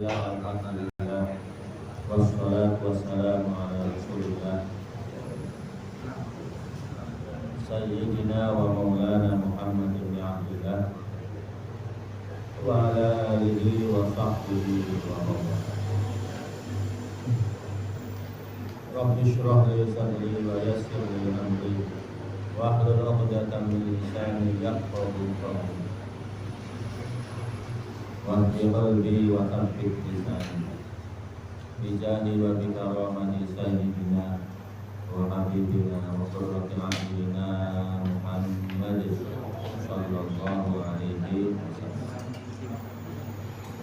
Alhamdulillah wassalatu wassalamu ala rasulillah sayyidina wa maulana Muhammad bin Abdullah wa ala alihi wa sahbihi wa maulana. Rabbi shrah li sadri wa yassir li amri wa hlul 'uqdatam min lisani yafqahu qawli wahdi qalbi wa thabbit lisani bijani wa bikaramati sayyidina wa habibina wa qurrati a'yunina Muhammad sallallahu alaihi wasallam.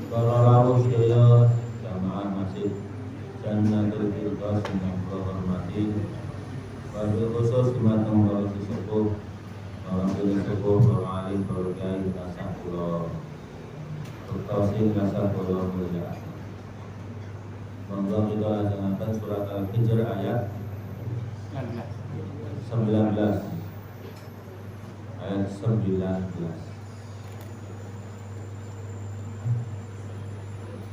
Para rawuh sedaya jamaah masjid Jannatul Firdaus yang kula hormati, wabil khusus dumateng para sesepuh, para sesepuh, para alim, para kiai tasah kula Tausin kasar bola mulia. Monggo kita lajengaken surat Al-Hijr ayat 19. Ayat 19.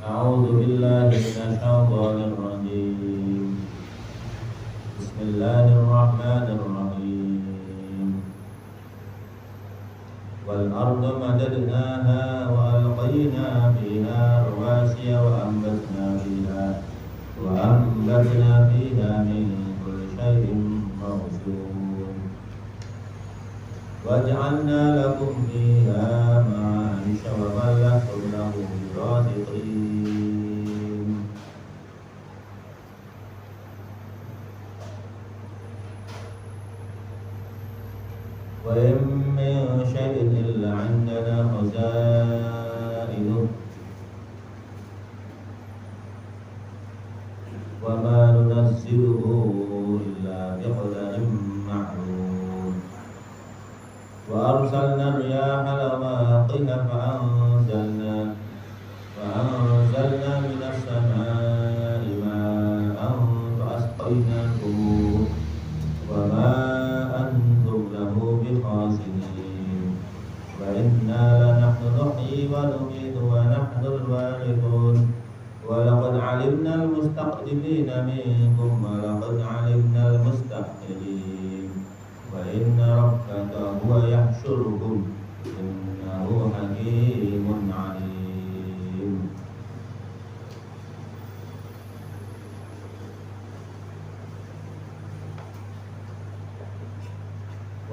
A'udzu billahi minasy syaithanir rajim. Bismillahirrahmanirrahim. Wal arda madadnaha wa alqayna fiha rawasiya wa anbatna fiha min kulli shay'in mawzun waj'alna lakum fiha ma'isha wa man lakum lahu radiqin. Wa min shay'in illa 'indana khazainuhu wa ma nunazziluhu illa biqadarin ma'lum. Wa arsalna riyaha lawaqiha fa'anzalna minas samaa'i ma'an fa'asqaynakum wa ma antum lahu bikhazinin wa inna lanahnu nuhyi wa numiitu wa nahnu al-warithun wa laqad 'alimna al-mustaqdimina minkum wa laqad 'alimna al-mustakhirin wa inna rabbaka huwa yahsyuruhum innahu hakimun 'alim.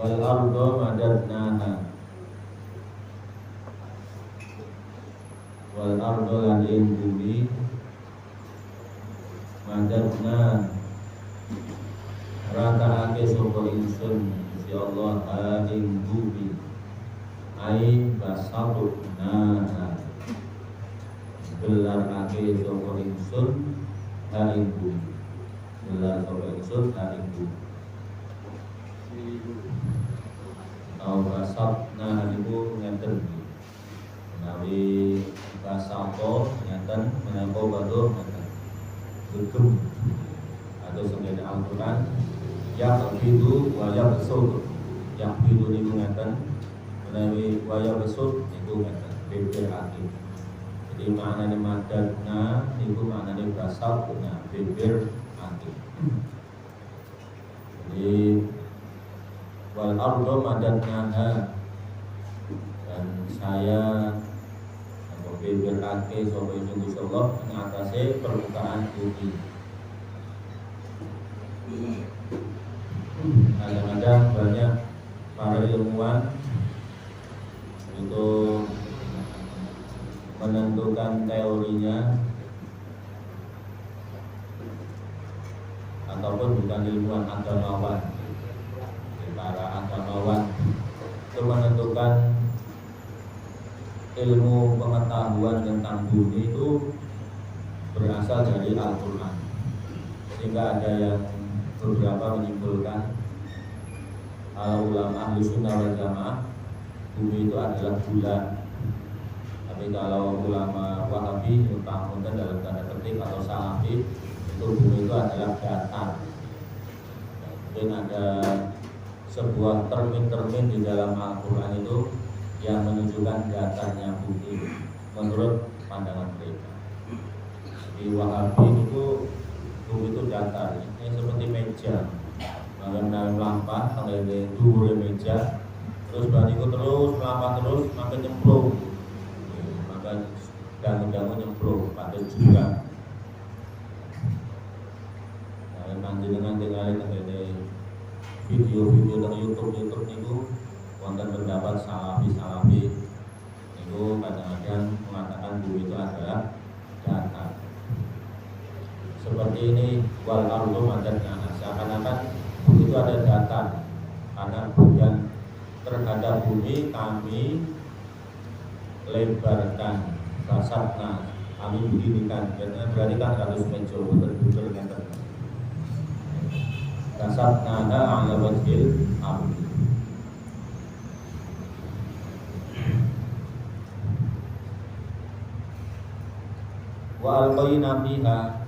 Wal arda madadnaha, wal arda lan ing bumi madadna rataake sapa ingsun Gusti Allah ha ing bumi ai basatuna gelarake sapa ingsun ha ing bumi gelar sapa ingsun ha ing bumi au basatna niku ngeten menawi basato ngeten menapa badhe ngeten gegem atau sengketa Al-Quran yaqbidu wa yabsut. Yaqbidu niku ngeten menawi wa yabsut niku ngeten beber ati. Jadi maknane madadna niku maknane basatna beber ati. Jadi wal ardo madadnaha, dan saya beberake sapa Gusti Allah ing atase permukaan bumi. Kadang-kadang banyak para ilmuwan untuk menentukan teorinya, ataupun bukan ilmuwan, agamawan, para agamawan itu menentukan ilmu pengetahuan tentang bumi itu berasal dari Al-Quran. Sehingga ada yang beberapa menyimpulkan ulama ahli sunnah wal jamaah bumi itu adalah bulan. Tapi kalau ulama Wahabi tentang dalam tanda petik atau Salafi itu bumi itu adalah datar. Mungkin ada sebuah termin-termin di dalam Al-Quran itu yang menunjukkan datarnya bumi menurut pandangan mereka. di Wahabi itu bumi itu datar, ini seperti meja, maka melampah sampai di dua meja, terus bariku terus melampah terus, maka nyemplung, maka dangu-dangu nyemplung, patut juga. Nah, panjenengan tinggal di video-video di YouTube itu, konten pendapat salafi itu kadang-kadang mengatakan bumi itu adalah datar. Seperti ini wal ardu madadnaha, seakan-akan bumi itu ada datar karena bukan terhadap bumi kami lebarkan, basatna kami beginikan, berarti kan harus mencoba betul-betul kan, basatna ala wajhil ardi. Wa alqaina fiha,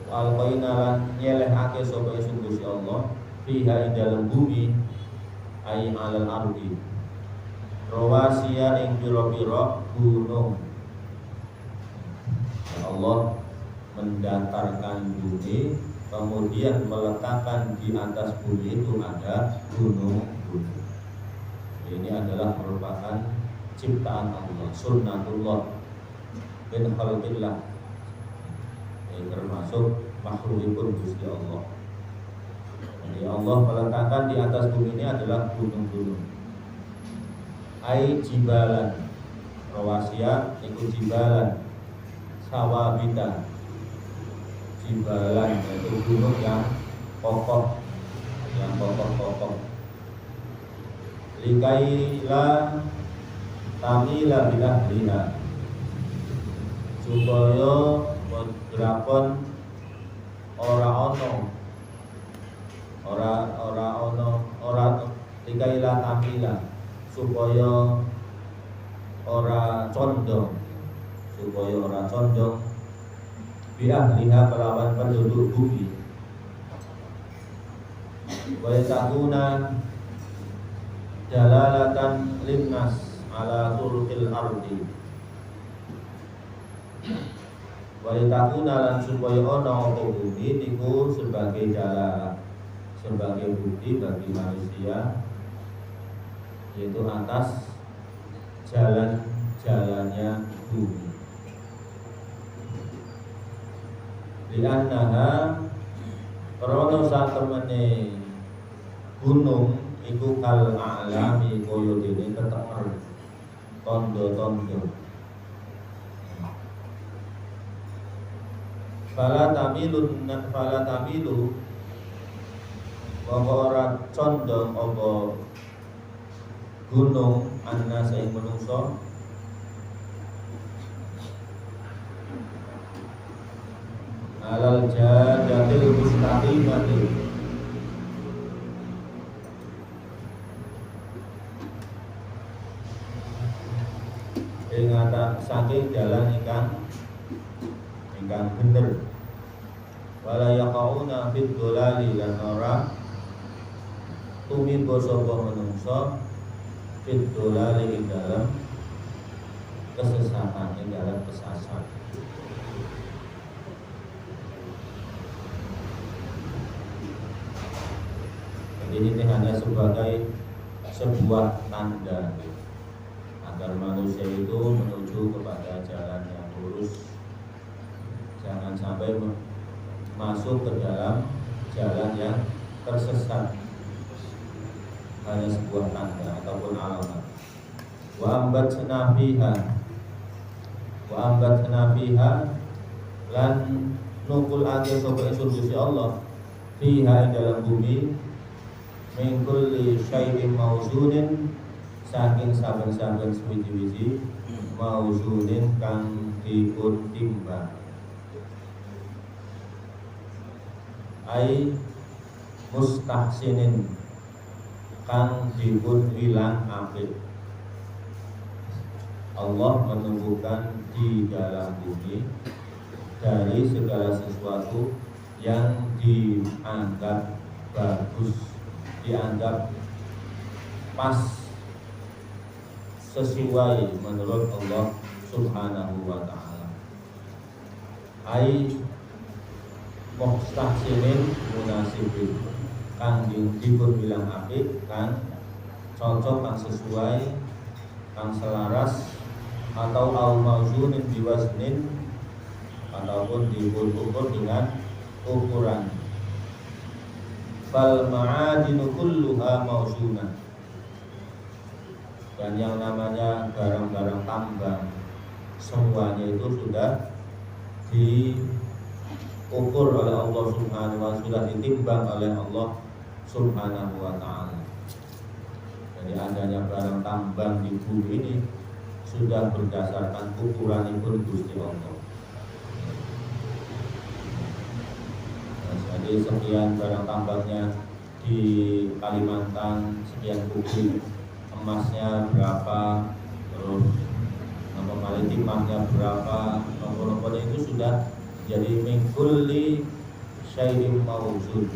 wa alqaina lan nyelehake sapa ingsun Gusti Allah fiha ing dalem bumi ai alal ardi rawasiya ing pira-pira gunung. Allah mendatarkan bumi, kemudian meletakkan di atas bumi itu ada gunung-gunung. Ini adalah merupakan ciptaan Allah, sunnatullah bin khalqillah, termasuk makhlukipun Gusti Allah. Jadi Allah meletakkan di atas bumi ini adalah gunung-gunung. Ai jibalan, rawasiya iku jibalan, sawabita, jibalan yaitu gunung yang kokoh, yang kokoh-kokoh. Likaila tamila bilahliha, supaya berapon ora likaila tamila, supaya ora condong biahliha kelawan penduduk bumi. Wa takuna dalalatan linnas ala turqil ardi, wa takuna lan supaya ana apa bumi niku sebagai dalalah, sebagai bukti bagi manusia, yaitu atas jalan-jalannya bumi. Li'annaha karena saat temene gunung iku kal alami koyo dene ketemer tondo-tondo. Fala tamilu bahwa ora condong apa gunung annas ing menungso alal jadatil mustaqimati, ing saking jalan ingkang bener. Wala yaqauna fid dolali lan ora tumiba sapa menungso fid dolali ing dalam kesesatan, ing dalam kesasar. Ini hanya sebagai sebuah tanda agar manusia itu menuju kepada jalan yang lurus, jangan sampai masuk ke dalam jalan yang tersesat. Hanya sebuah tanda ataupun alamat. Wa ambatna fiha lan nukul ake sapa ingsun Gusti Allah fiha ing dalam bumi min kulli syai'in mawzunin, saking saben-saben suwiji-wiji mawzunin kang dipun timbang, ai mustahsinin kang dipun wilang apik. Allah menumbuhkan di dalam bumi dari segala sesuatu yang dianggap bagus, dianggap pas, sesuai menurut Allah Subhanahu wa ta'ala. ai mustahsinin munasibin kang dipun bilang apik, kang cocok, kang sesuai, kang selaras, atau au mauzunin biwaznin, ataupun dipun ukur dengan ukuran. Fal ma'adinu kulluha mauzunah, dan yang namanya barang-barang tambang semuanya itu sudah diukur oleh Allah Subhanahu wa ta'ala, sudah ditimbang oleh Allah Subhanahu wa ta'ala. Jadi adanya barang tambang di bumi ini sudah berdasarkan ukuran itu Gusti Allah. Jadi sekian barang tambangnya di Kalimantan, sekian kubik, emasnya berapa, terus kali timahnya berapa, nomor-nomor itu sudah jadi mingkulli syai'in mauzun,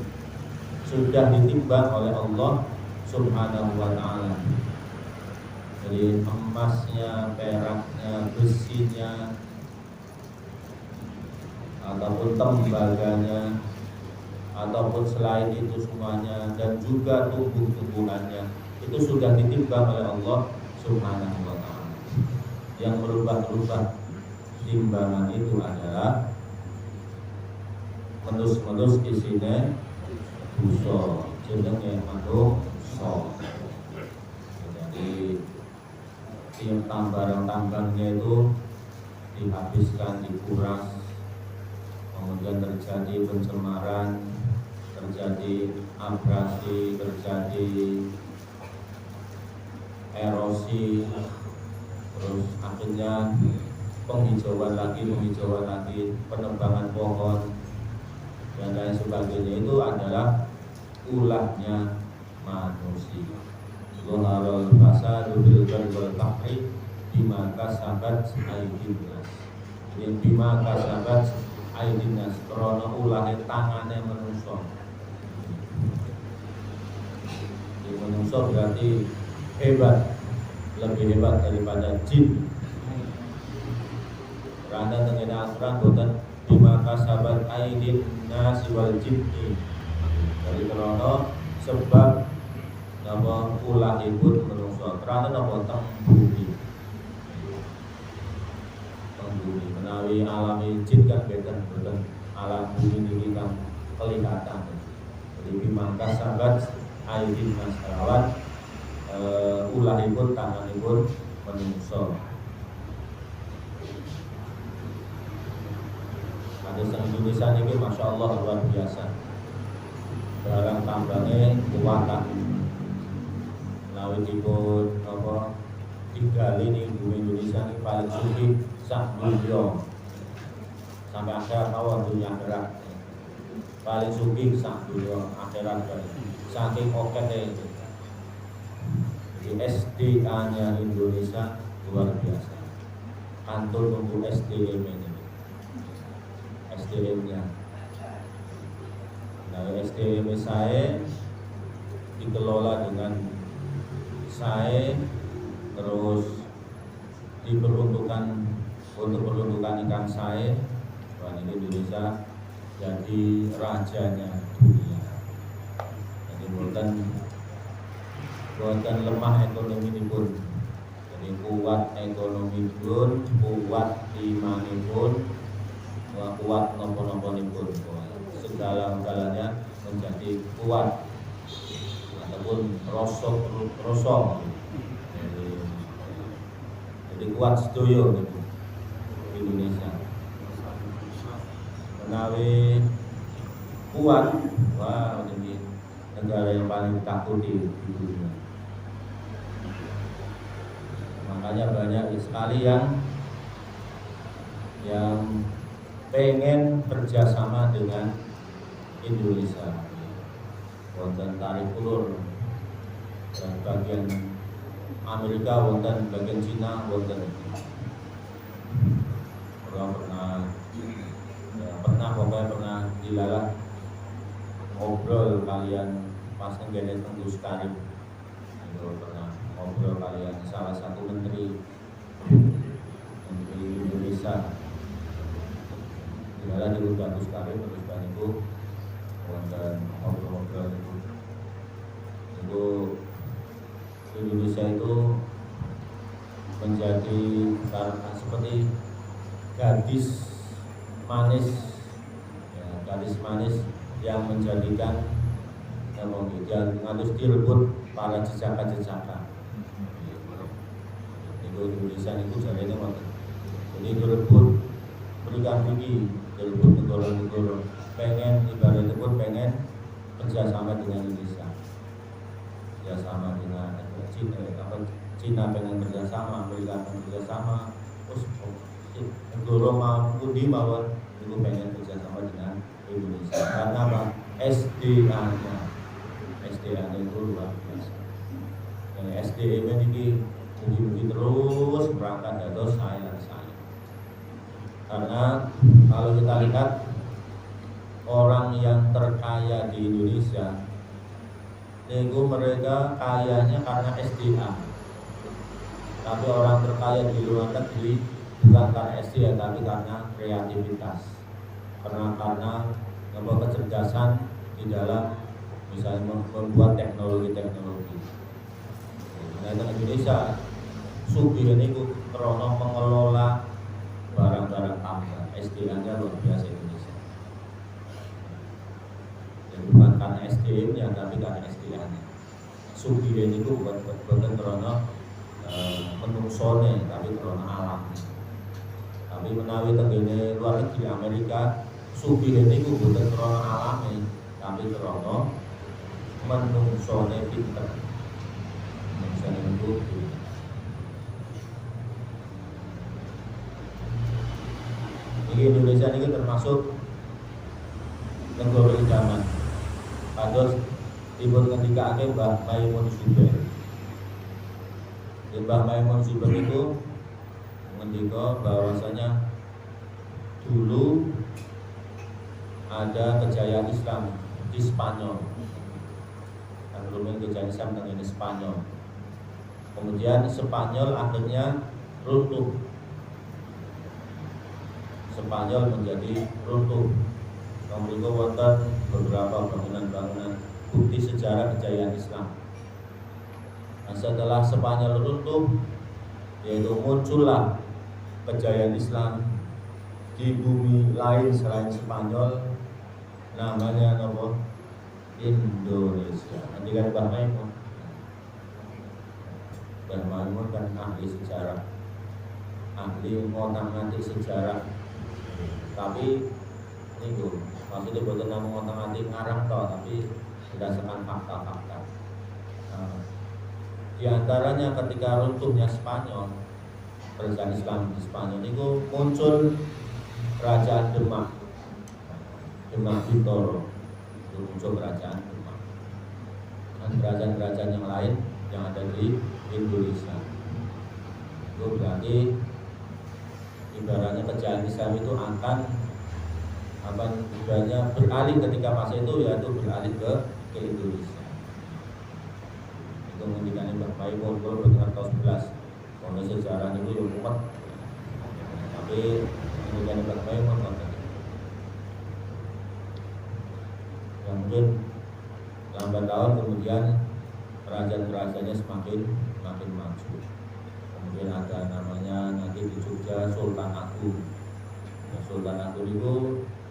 sudah ditimbang oleh Allah Subhanahu wa ta'ala. Jadi emasnya, peraknya, besinya, ataupun tembaganya, ataupun selain itu semuanya, dan juga tumbuh-tumbuhannya, itu sudah ditimbang oleh Allah Subhanahu wa ta'ala. Yang merubah-rubah timbangan itu adalah menus-menus isine buso, jenenge manusa. Jadi tiap barang-tambangnya itu dihabiskan, dikuras, kemudian terjadi pencemaran, terjadi abrasi, terjadi erosi, terus akhirnya penghijauan lagi, penebangan pohon dan lain sebagainya. Itu adalah ulahnya manusia. Zuharul fasadu bil barri wal bahri bima kasabat aydin nas. Jadi bima kasabat aydin nas, krana ulahe tangane manusia. Jadi manusia berarti hebat, lebih hebat daripada jin. Karena dengan aturan boten bima kasabat aydin nas wal jinni. Dari krana sebab napa ulahipun manungsa, karena napa teng bumi. Menawi alami jin kan beda, boten alam bumi niki kan kelihatan. Jadi bima kasabat aydin nas kalawan ulahipun tanganipun manungsa. Ada sang Indonesia ini masya Allah luar biasa. Barang tambangnya kuwatan. Nawitipun apa digali nih bumi Indonesia ini paling suci sak dunia. Sampai akhir tahun dunia akhirat. Paling suci sak dunia akhirat. Saking oketnya itu. Di SDA-nya Indonesia luar biasa. Kantor tunggu SDM ini. SDM-nya. Nah, SDM saya dikelola dengan saya, terus diperuntukkan untuk peruntukan ikan saya. Wah, ini Indonesia jadi rajanya dunia. Jadi bukan lemah ekonomi ini pun, jadi kuat ekonomi pun, kuat iman pun, kuat nopo-nopo pun, segala-galanya menjadi kuat ataupun rosok. Jadi kuat sedoyo gitu Indonesia. Menawi kuat, wah ini negara yang paling ditakuti di dunia. Makanya banyak sekali yang pengen kerjasama dengan Indonesia. Wonten tarik ulur dan bagian Amerika, wonten bagian Cina, wonten. Pernah dilalah ngobrol kalian pas ngene teng Sekari. Pernah ngobrol kalian salah satu menteri Indonesia. daerah itu bagus sekali, terus dan itu dan ngobrol-ngobrol itu Indonesia itu menjadi seperti gadis manis, ya, gadis manis yang menjadikan yang harus direbut para jejaka-jejaka. Itu Indonesia itu jadinya waktu jadi direbut berikan tinggi, direbut negara-negara pengen ibaratnya pun pengen kerjasama dengan Indonesia, kerjasama dengan Cina pengen kerjasama, Amerika pengen kerjasama, terus negara mampu di bawah itu pengen kerjasama dengan Indonesia karena apa? SDA-nya itu luar biasa. Yang SDM ini mungkin terus berangkat dari saya. Karena kalau kita lihat orang yang terkaya di Indonesia, itu mereka kayanya karena SDA. Tapi orang terkaya di luar negeri bukan karena SDA, tapi karena kreativitas. Karena kecerdasan di dalam misalnya membuat teknologi. Nah, Indonesia sugih ini karena mengelola barang-barang tambang, SDA-nya luar biasa Indonesia. Jadi bukan karena SDM-nya, tapi karena SDA-nya. Sugih ini bukan karena menungsone, tapi karena alam. Tapi menawi tenggene luar negeri Amerika, sugih ini bukan karena alamnya, tapi karena menungsone pinter. Misalnya itu. Ini Indonesia ini termasuk negara idaman. Kados dipun ngendikake Mbah Maimun Zubair. Mbah Maimun Zubair itu ngendika bahwasanya dulu ada kejayaan Islam di Spanyol. Dan belum kejayaan Islam di Spanyol. Kemudian Spanyol akhirnya runtuh. Spanyol menjadi runtuh. Kemudian wonten beberapa bangunan-bangunan bukti sejarah kejayaan Islam. Nah, setelah Spanyol runtuh, yaitu muncullah kejayaan Islam di bumi lain selain Spanyol, namanya apa? Indonesia. Nanti kan Mbah Maimun. Mbah Maimun kan ahli sejarah, ahli ngotak-ngatik sejarah. Tapi itu maksudnya bukan namun ngotak-ngatik ngarang toh, tapi berdasarkan fakta-fakta. Nah, di antaranya ketika runtuhnya Spanyol, kerajaan Islam di Spanyol itu muncul kerajaan Demak Bintoro, itu muncul kerajaan Demak dan kerajaan-kerajaan yang lain yang ada di Indonesia. Itu berarti ibaratnya kejayaan Islam itu akan ibaratnya beralih ketika masa itu, yaitu beralih ke Indonesia. Itu menjadikan Mbah Maimun kalau benar tahun 11 kalau sejarah itu yang umat, tapi menjadikan Mbah Maimun yang mungkin lambat tahun kemudian kerajaan-kerajaannya semakin maju. Kemudian ada namanya nanti di Jogja Sultan Agung. Ya, Sultan Agung itu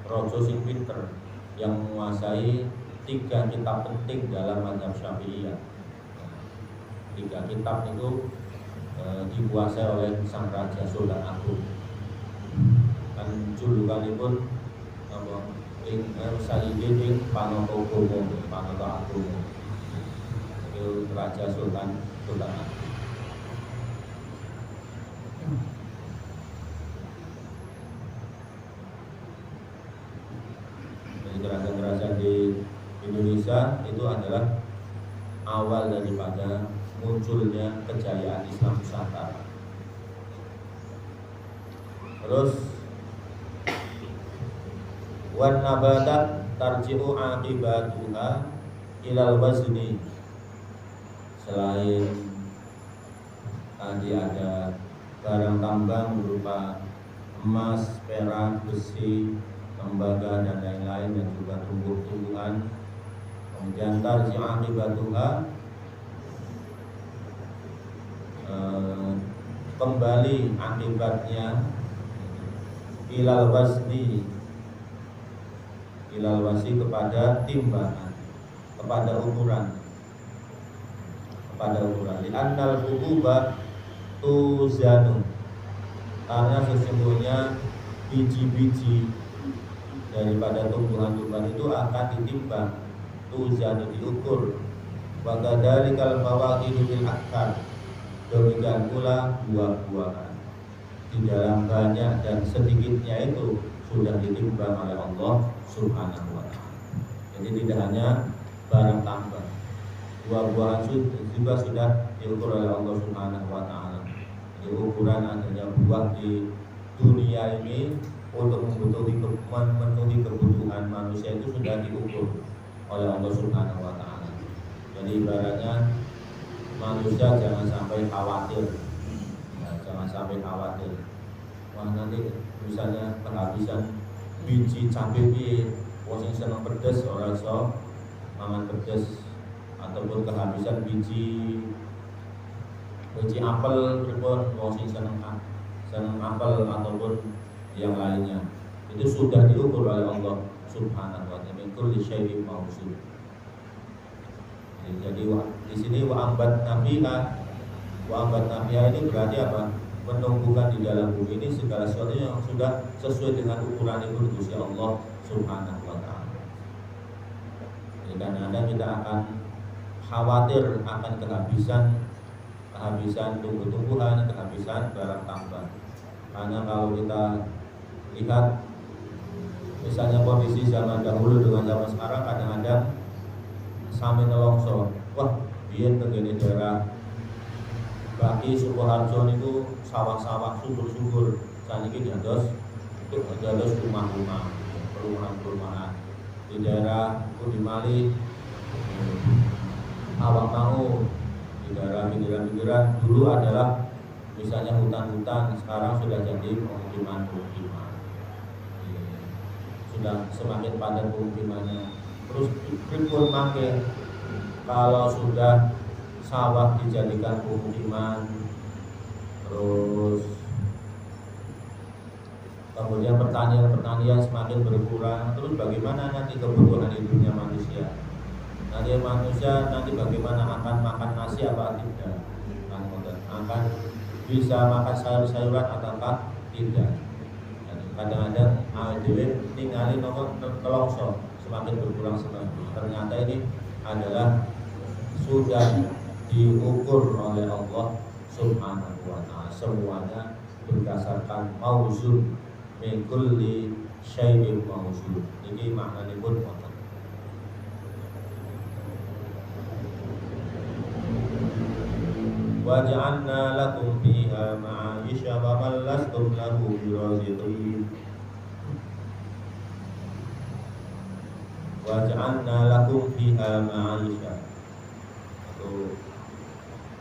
rojo sing pinter yang menguasai 3 kitab penting dalam mazhab Syafi'iyah. 3 kitab itu dikuasai oleh sang raja Sultan Agung. Kan julukanipun apa? Sayyidin Panoto Agung. Itu raja Sultan Agung. Kerajaan-kerajaan di Indonesia itu adalah awal daripada munculnya kejayaan Islam Nusantara. Terus wan nabatat tarji'u aqibatuha ilal wazni. Selain tadi ada barang tambang berupa emas, perak, besi, lembaga dan lain-lain, dan juga tumbuh-tumbuhan. Kemudian tarji akibatuha, kembali akibatnya ilal wasni kepada timbangan, kepada ukuran li'annal hububa tuzanu, karena sesungguhnya biji-biji daripada tumbuhan-tumbuhan itu akan ditimbang, tuzanu diukur. Wa kadzalikal fawakihu bil akthar, demikian pula buah-buahan di dalam banyak dan sedikitnya itu sudah ditimbang oleh Allah Subhanahu wa ta'ala. Jadi tidak hanya barang tambang, buah-buahan juga sudah diukur oleh Allah Subhanahu wa ta'ala. Jadi ukuran adanya buah di dunia ini untuk memenuhi kebutuhan manusia itu sudah diukur oleh Allah Subhanahu wa ta'ala. Jadi ibaratnya manusia jangan sampai khawatir, wah nanti misalnya kehabisan biji cabai piye, wong sing seneng pedes ora iso mangan pedes, ataupun kehabisan biji apel pripun, wong sing seneng apel ataupun yang lainnya. Itu sudah diukur oleh Allah Subhanahu wa ta'ala. Min kulli syai'in mawzun. Jadi di sini wa'ambat nafiha ini berarti apa? Menumbuhkan di dalam bumi ini segala sesuatu yang sudah sesuai dengan ukuran itu Gusti Allah Subhanahu wa ta'ala. Jadi kadang-kadang kita akan khawatir akan kehabisan tumbuh-tumbuhan, kehabisan barang tambang. Karena kalau kita lihat misalnya kondisi zaman dahulu dengan zaman sekarang, kadang-kadang sami nelongso, wah biyen tengene daerah bagi Sukoharjo itu sawah-sawah subur-subur, saniki dados rumah-rumah, perumahan-perumahan. Di daerah Kudimali, Awang Mangu, di daerah pinggiran-pinggiran dulu adalah misalnya hutan-hutan, sekarang sudah jadi pemukiman. Sudah semakin padat pemukimannya. Terus pripun mangke kalau sudah sawah dijadikan pemukiman, terus kemudian pertanian semakin berkurang, terus bagaimana nanti kebutuhan hidupnya manusia? Nanti bagaimana akan makan nasi apa tidak? Akan bisa makan sayur-sayuran ataukah tidak? Kadang-kadang awake ningali nomor telongso semakin berkurang semakin. Ternyata ini adalah sudah diukur oleh Allah Subhanahu wa ta'ala, semuanya berdasarkan mauzun, min kulli syai'in mauzun. Ini maknanya pun ngoten. Wa ja'alna lakum fiha ma'isha wa man lastum lahu birazidin. Wa ja'alna lakum fiha ma'isha.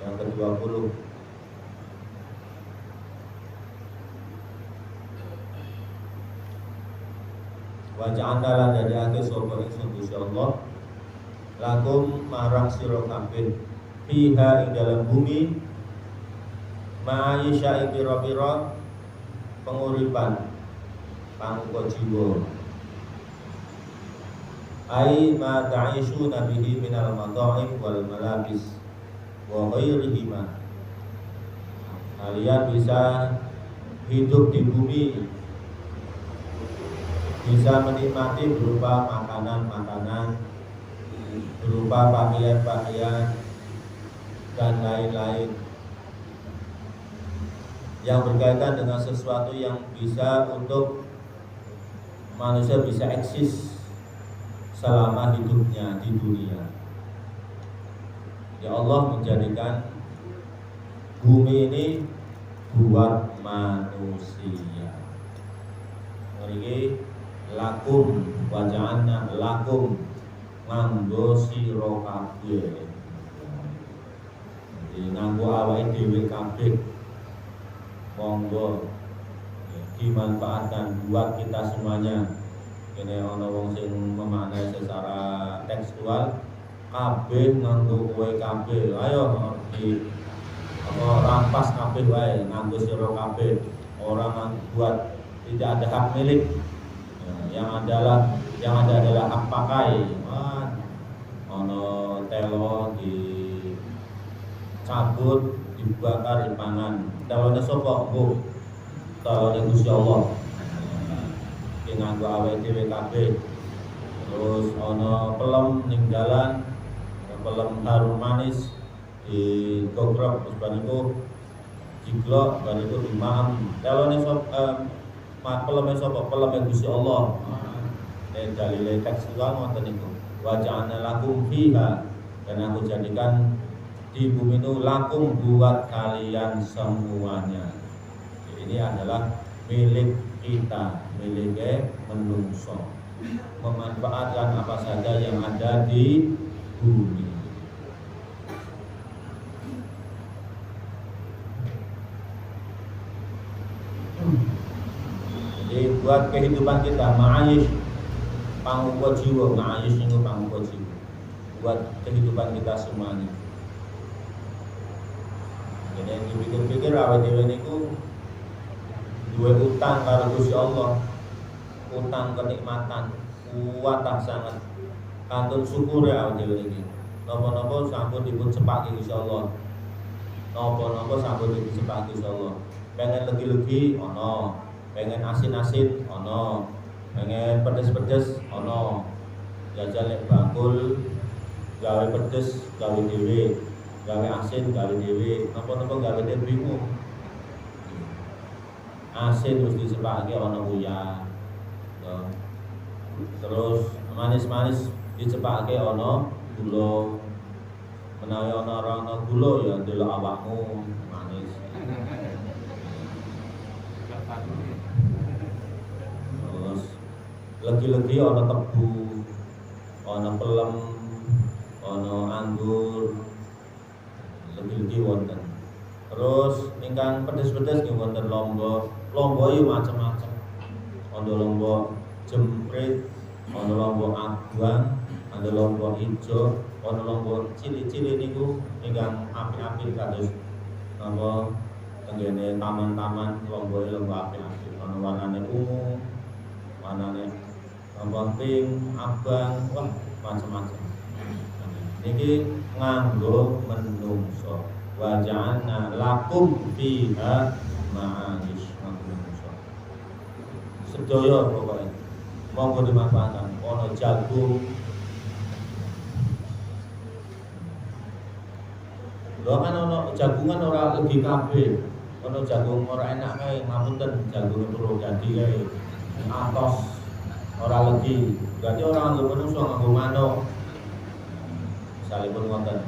Yang ke-20. Wa ja'alna lan dadake sapa ingsun Gusti Allah lakum marang sira kabeh fiha ing dalam bumi ma'isha ing pira-pira penguripan panuko jiwa, ai ma ta'ishuna bihi minal mata'im wal malabis wa ghairihima. Kalian bisa hidup di bumi, bisa menikmati berupa makanan-makanan, berupa pakaian-pakaian dan lain-lain yang berkaitan dengan sesuatu yang bisa untuk manusia bisa eksis selama hidupnya di dunia. Ya Allah menjadikan bumi ini buat manusia. Mriki lakum wa ja'alna lakum nganggo sira kabeh. Jadi nganggo awake dhewe kabeh. Monggo dimanfaatkan buat kita semuanya Ini ana wong sing memaknai secara tekstual kabeh nganggo kowe kabeh. Ayo di rampas kabeh wae nganggo sira kabeh. Orang buat tidak ada hak milik. Yang ada adalah hak pakai. Ono telo dicabut, dibakar, dipangan. Telone sapa? Bu. Telone Gusti Allah. Ki nganggo awake dhewe kabeh. Terus ono pelem ning dalan, pelem harum manis digogrok terus bariku jiglok, bariku dimaem. Telone sapa? Peleme sapa? Peleme Gusti Allah. Dalile tekstual ngoten niku. Wa ja'alna lakum fiha, dan aku jadikan di bumi itu lakum buat kalian semuanya. Ini adalah milik kita, milik menungso, memanfaatkan apa saja yang ada di bumi. Jadi buat kehidupan kita, ma'ayish, pangungko jiwa, ma'ayish itu pangungko jiwa, buat kehidupan kita semuanya. Jadi dipikir-pikir awake dhewe niku duwe utang karo Gusti Allah, utang kenikmatan kuwatah sangat, kantun syukur ya awake dhewe iki. Napa-napa sampun dipun cepake Gusti Allah, napa-napa sampun dipun cepake Gusti Allah. Pengen legi-legi ana, pengen asin-asin ana, pengen pedes-pedes ana. Jajal nek bakul gawe pedes gawe dhewe, gawe asin gawe dhewe, napa-napa gawe dhewe bingung. Asin mesti disepake ana uyah. Terus manis-manis dicepake ana gula. Menawi ana gula ya ndelok awakmu manis. Terus legi-legi ana tebu, ana pelem, ana anggur, legi-legi wonten. Terus ingkang pedes-pedes nggih wonten lombok. Lombok iki macam-macam. Ana lombok jemprit, ana lombok abang, ada lombok hijau, ana lombok cilik-cilik niku ingkang apik-apik kados napa tenggene taman-taman lombok apik-apik. Ana warnane ungu, warnane pink, abang, wah macam-macam. Niki nganggo menungso. Wa ja'alna lakum fiha ma'ayish, nganggo menungso. Sedaya pokoke monggo dimanfaatkan. Ana jagung, lho kan ana jagungan ora legi kabeh. Ana jagung ora enak kae, ngapunten jagung turu jadi kae. Atos ora legi. Berarti ora nganggo menungso, nganggo manuk. Misalipun wonten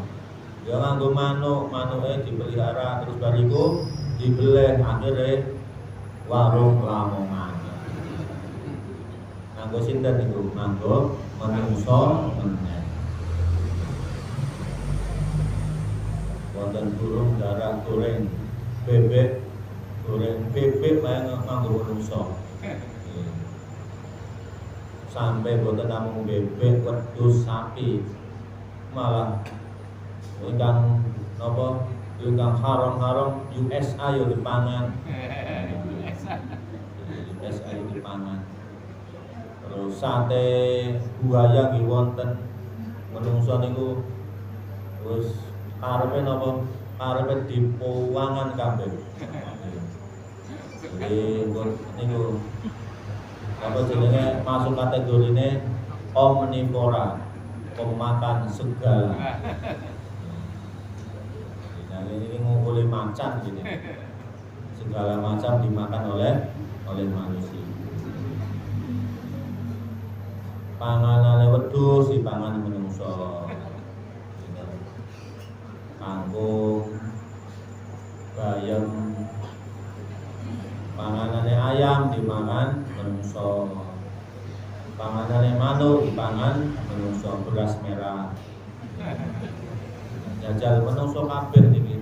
ya nganggo manuk, manuke dipelihara terus bariku dibeleh akhire warung lamongan. Nganggo sinten niku? Nganggo menungso meneh. Wonten burung darah goreng, bebek goreng, bebek wae nganggo menungso. Sampai boten namung bebek, wedhus, sapi, malah ingkang napa ingkang haram-haram USA yo dipangan. USA yo dipangan. Terus sate buaya nggih wonten. Menungso niku terus karepe napa? Karepe dipuwangan kabeh. Jadi niku apa jenenge masuk kategorine omnivora, pemakan segala. Nah ini ngukuli macan gini, segala macam dimakan oleh manusia. Panganane wedhus dipangan menungso, kangkung, bayam, panganane ayam dimakan menungso, panganane manuk dipangan menungso, beras merah. Jajal menungso kabeh niki.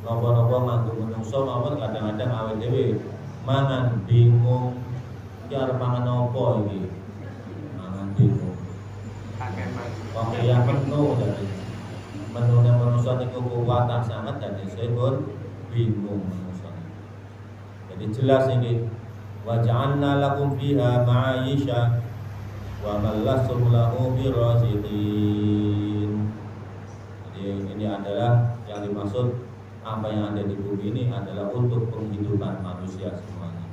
Napa-napa nganggo menungso mawon kadang-kadang awake dhewe mangan bingung iki arep mangan apa iki, mangan bingung kok ya menu dadi menune manusia niku kuwatah sangat dan disebut bingung manusia. Jadi jelas ini wa ja'alna lakum fiha ma'aisha wa mallasum lahu birazidin. Jadi ini adalah yang dimaksud apa yang ada di bumi ini adalah untuk penghidupan manusia semuanya.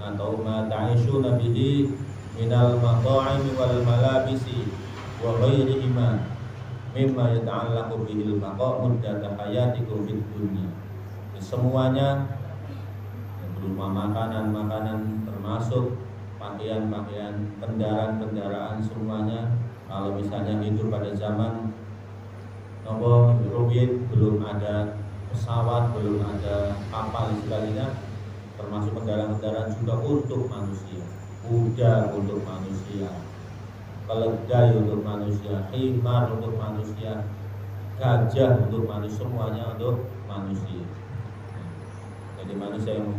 Atau ma ta'ishuna bihi minal mata'imi wal malabisi wa ghairihima mimma yata'allaqu bihil baqa' muddata hayatikum fid dunya. Semuanya berupa makanan-makanan termasuk pakaian-pakaian, kendaraan-kendaraan semuanya. Kalau misalnya hidup pada zaman Rubiyin belum ada pesawat, belum ada kapal sebagainya, termasuk kendaraan-kendaraan juga untuk manusia, kuda untuk manusia, keledai untuk manusia, himar untuk manusia, gajah untuk manusia, semuanya untuk manusia. Jadi manusia yang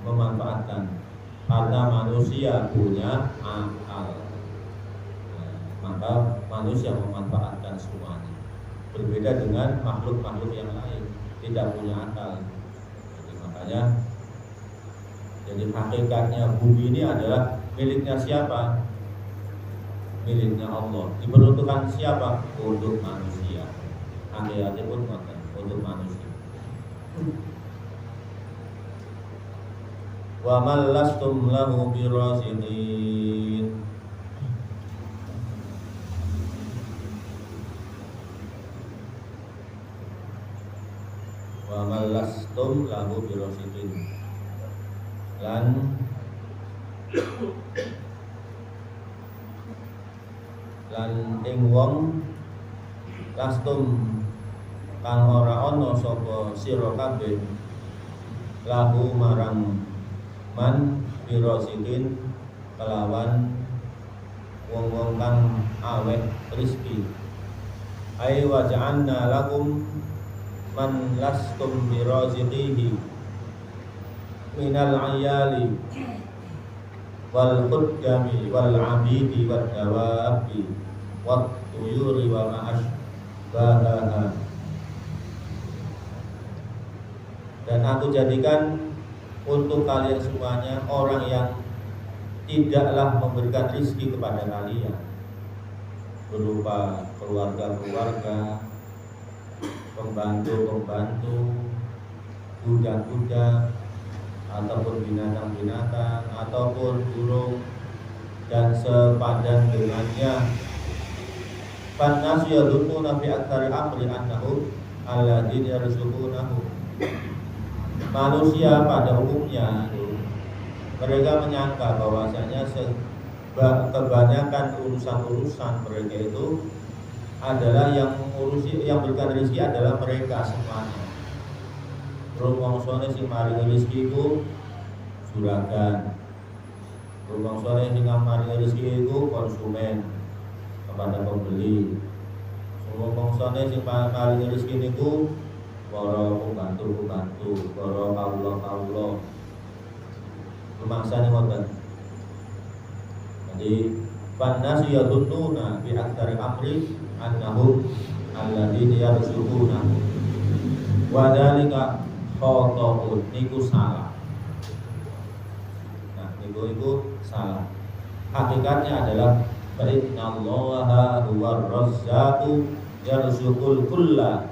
memanfaatkan karena manusia punya akal, maka manusia memanfaatkan semuanya. Berbeda dengan makhluk-makhluk yang lain tidak punya akal. Jadi makanya, jadi hakikatnya bumi ini adalah miliknya siapa? Miliknya Allah. Diperuntukkan siapa? Untuk manusia. Hakikatnya pun untuk manusia. Wa mallastum lahu birazidin. Wa mallastum lahu birazidin. Lan ing wong lastum kang ora ana sapa sira kabeh lahu marang man birazidin kelawan wong-wong kang awet rezeki. Ai wa ja'alna lakum man lastum biraziqihi minal ayali wal khuddami wal abidi wad dawabi wat tuyuri wa ma'ashbahaha. Dan aku jadikan untuk kalian semuanya orang yang tidaklah memberikan rizki kepada kalian berupa keluarga-keluarga, pembantu-pembantu, kuda-kuda, ataupun binatang-binatang, ataupun burung dan sepadan dengannya. Fannas yadhunnuna fi aktsari amri annahu alladziina yarzuqunahu. Manusia pada umumnya mereka menyangka bahwasanya kebanyakan urusan-urusan mereka itu adalah yang mengurusi, yang berikan rezeki adalah mereka semuanya. Rumangsane sing maringi rezeki iku juragan. Rumangsane sing maringi rezeki iku konsumen kepada pembeli. Rumangsane sing maringi rezeki niku para pembantu-pembantu, para kawula-kawula. Rumangsane wonten. Jadi fannasu yadhunnuna bi aktsari amri annahum alladziina yarzuqunahu wa dzalika khata'un, niku salah. Nah, niku salah. Hakikatnya adalah innallaha huwar razzaqu yarzuqul kulla.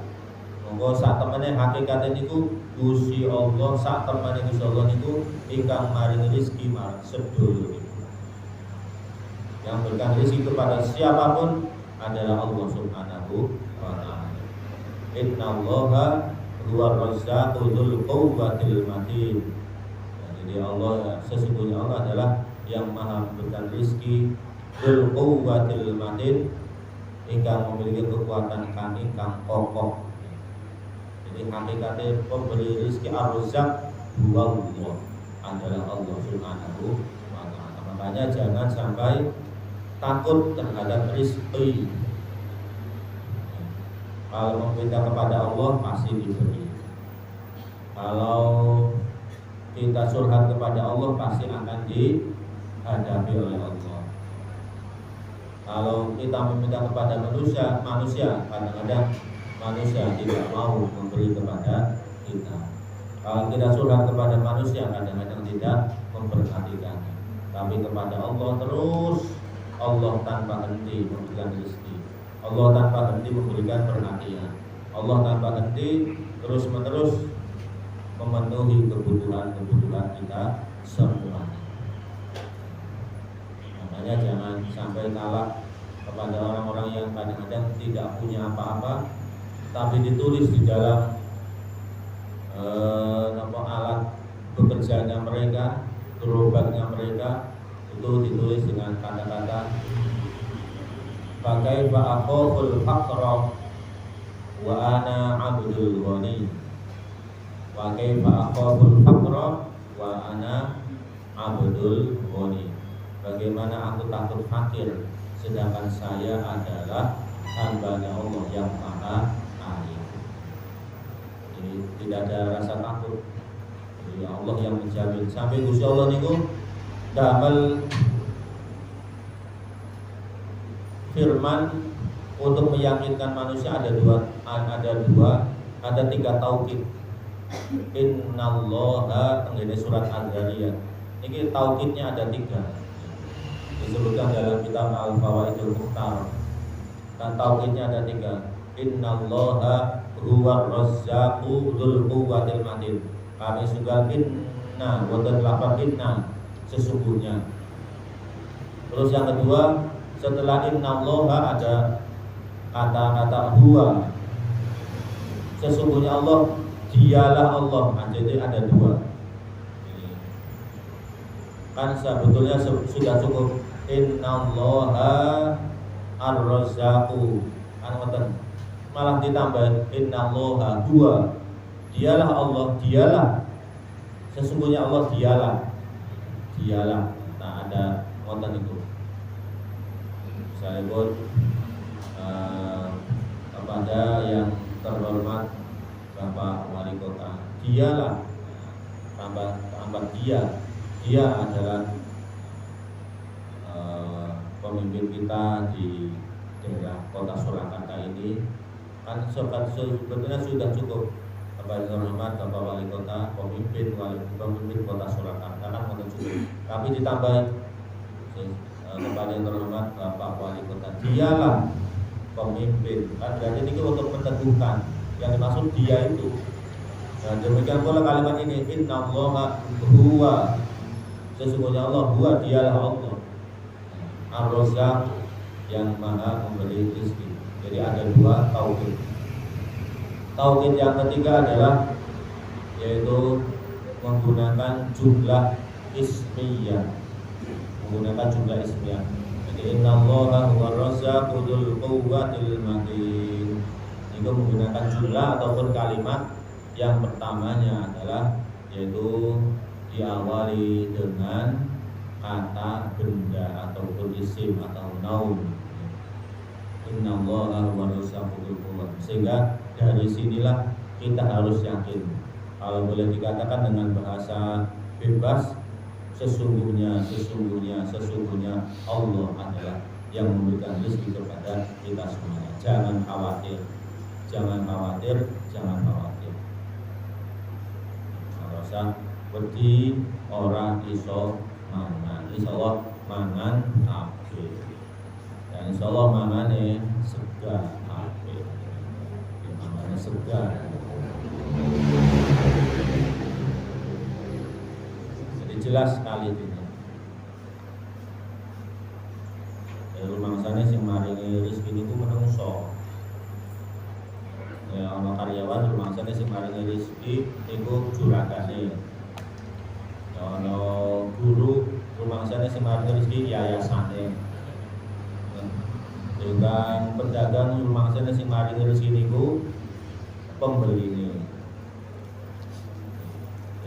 Monggo sak temene hakikate niku Gusti Allah, sak temene Gusti Allah niku ingkang maringi rezeki marang sedulur. Yang berikan rezeki kepada siapapun adalah Allah Subhanahu wa ta'ala. Innallaha huwar razzaqu dzul quwwatil matin. Jadi Allah, sesungguhnya Allah adalah yang maha memberikan rezeki, dzul quwwatil matin, ingkang memiliki kekuatan kang ingkang kokoh. Jadi hakikatnya pemberi rezeki ar-razzaq Allah adalah Allah Subhanahu wa ta'ala. Makanya jangan sampai takut terhadap rezeki. Kalau meminta kepada Allah pasti diberi. Kalau kita curhat kepada Allah pasti akan dihadapi oleh Allah. Kalau kita meminta kepada manusia kadang-kadang manusia tidak mau memberi kepada kita. Kalau kita curhat kepada manusia kadang-kadang tidak memperhatikan. Tapi kepada Allah terus, Allah tanpa henti memberikan rezeki, Allah tanpa henti memberikan perhatian, Allah tanpa henti terus-menerus memenuhi kebutuhan kita semua. Makanya jangan sampai kalah kepada orang-orang yang kadang-kadang tidak punya apa-apa, tapi ditulis di dalam alat bekerjanya mereka, gerobaknya mereka, itu ditulis dengan kata-kata pakai fa'akhul faqra wa ana abdul ghani, pakai fa'akhul faqra wa ana abdul ghani. Bagaimana aku takut fakir sedangkan saya adalah hamba-Nya Allah yang maha kaya. Jadi tidak ada rasa takut. Jadi Allah yang menjamin. Sampai Gusti Allah niku damel firman untuk meyakinkan manusia ada tiga taukid. Innallaha tenggene surat Al-Zariyat. Ini taukidnya ada 3. Disebutkan dalam kitab Al-Fawaidul Mukhtar. Dan taukidnya ada 3. Innallaha huwar razzaqu dzul quwwatil matin. Kami sudah inna wa tadlaqan inna, sesungguhnya. Terus yang kedua, setelah innallaha ada kata-kata huwa. Sesungguhnya Allah, dialah Allah. Jadi ada 2. Kan sebetulnya sudah cukup. Innallaha ar-razzaqu. Malah ditambah innallaha 2. Dialah Allah, dialah. Sesungguhnya Allah dialah. Nah ada konten itu. Saya pun kepada yang terhormat Bapak Wali Kota, dialah tambah dia adalah pemimpin kita di daerah Kota Surakarta ini. Kan sebetulnya sudah cukup. Kepada terhormat Bapak Wali Kota, pemimpin Kota Surakarta kan cukup. Tapi ditambah kepada yang terhormat Bapak Wali Kota, dialah pemimpin. Kan berarti ini untuk meneguhkan yang dimaksud dia itu. Dan demikian pula kalimat ini, innallaha huwa, sesungguhnya Allah huwa, dialah Allah, ar-razzaq, yang maha memberi rezeki. Jadi ada 2 tauhid. Tauhid yang ketiga adalah yaitu menggunakan jumlah ismiyah. Jadi innallaha huwar razzaqu dzul quwwatil matin. Itu menggunakan jumlah ataupun kalimat yang pertamanya adalah yaitu diawali dengan kata benda ataupun isim atau naum. Innallaha huwar razzaqu dzul quwwah. Sehingga dari sinilah kita harus yakin. Kalau boleh dikatakan dengan bahasa bebas, sesungguhnya Allah adalah yang memberikan rezeki kepada kita semuanya. Jangan khawatir. Kalau usah wedi orang iso mangan. Insyaallah mangan kabeh. Dan insyaallah mangane segar kabeh. Mangane segar. Jadi jelas sekali ini. Rumangsane sing maringi rezeki niku menungso. Ya ana karyawan rumangsane sing maringi rezeki niku juragane. Ya ana guru rumangsane sing maringi rezeki yayasane. Dengan pedagang rumangsane sing maringi rezeki niku pembeline.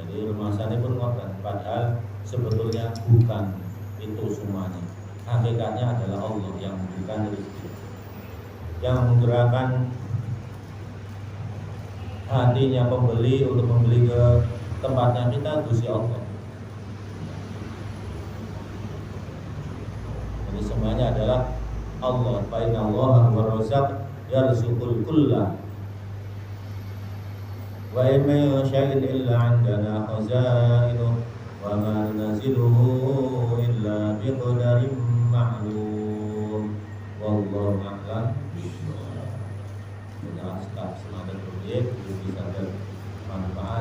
Jadi rumangsane pun ngoten, padahal sebetulnya bukan itu semuanya. Hakikatnya adalah Allah yang memberikan rezeki, yang menggerakkan hatinya pembeli untuk membeli ke tempatnya kita Gusti Allah. Jadi semuanya adalah Allah. Fa inna Allaha huwa razzaq yarzuqul kulla wa in min syai'in illa 'indana khazainuhu wa ma nunziluhu illa biqadarin ma'lum. Wallahu a'lam bishawab. Setelah semakin rumit bisa bermanfaat